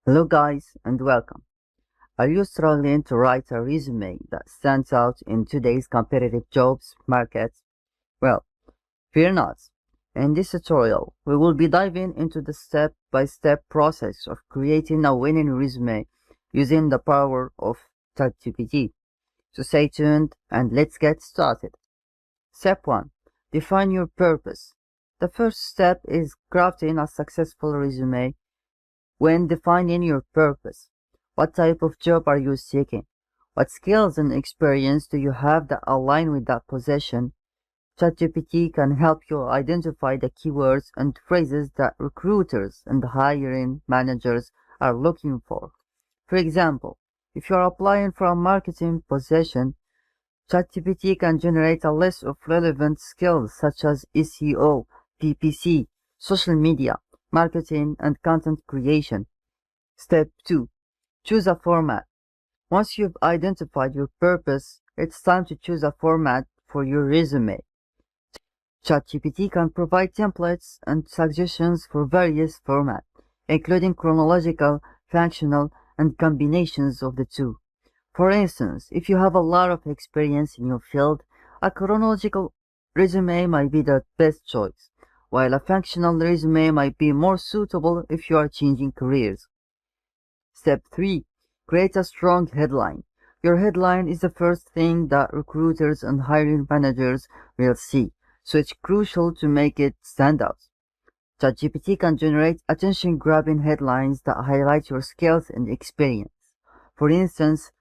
Hello guys and welcome. Are you struggling to write a resume that stands out in today's competitive jobs market? Well, fear not. In this tutorial, we will be diving into the step-by-step process of creating a winning resume using the power of Chatgpt. So stay tuned and let's get started. Step 1. Define your purpose. The first step is crafting a successful resume. When defining your purpose, what type of job are you seeking? What skills and experience do you have that align with that position? ChatGPT can help you identify the keywords and phrases that recruiters and hiring managers are looking for. For example, if you are applying for a marketing position, ChatGPT can generate a list of relevant skills such as SEO, PPC, social media, marketing, and content creation. Step 2. Choose a format. Once you've identified your purpose, it's time to choose a format for your resume. ChatGPT can provide templates and suggestions for various formats, including chronological, functional, and combinations of the two. For instance, if you have a lot of experience in your field, a chronological resume might be the best choice, while a functional resume might be more suitable if you are changing careers. Step 3. Create a strong headline. Your headline is the first thing that recruiters and hiring managers will see, so it's crucial to make it stand out. ChatGPT can generate attention-grabbing headlines that highlight your skills and experience. For instance,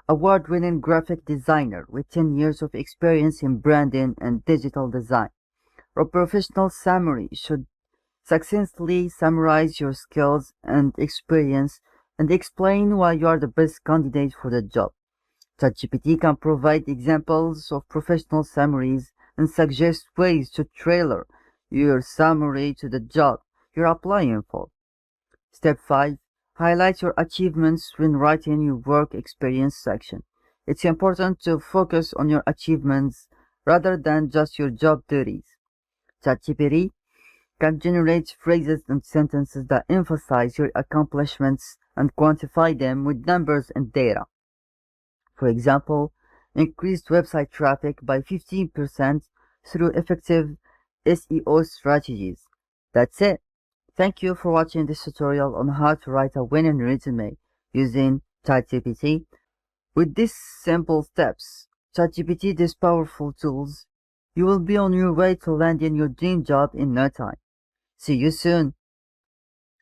award-winning graphic designer with 10 years of experience in branding and digital design. A professional summary should succinctly summarize your skills and experience and explain why you are the best candidate for the job. ChatGPT can provide examples of professional summaries and suggest ways to tailor your summary to the job you're applying for. Step 5. Highlight your achievements when writing your work experience section. It's important to focus on your achievements rather than just your job duties. ChatGPT can generate phrases and sentences that emphasize your accomplishments and quantify them with numbers and data. For example, increased website traffic by 15% through effective SEO strategies. That's it. Thank you for watching this tutorial on how to write a winning resume using ChatGPT. With these simple steps, ChatGPT, these powerful tools, you will be on your way to landing your dream job in no time. See you soon.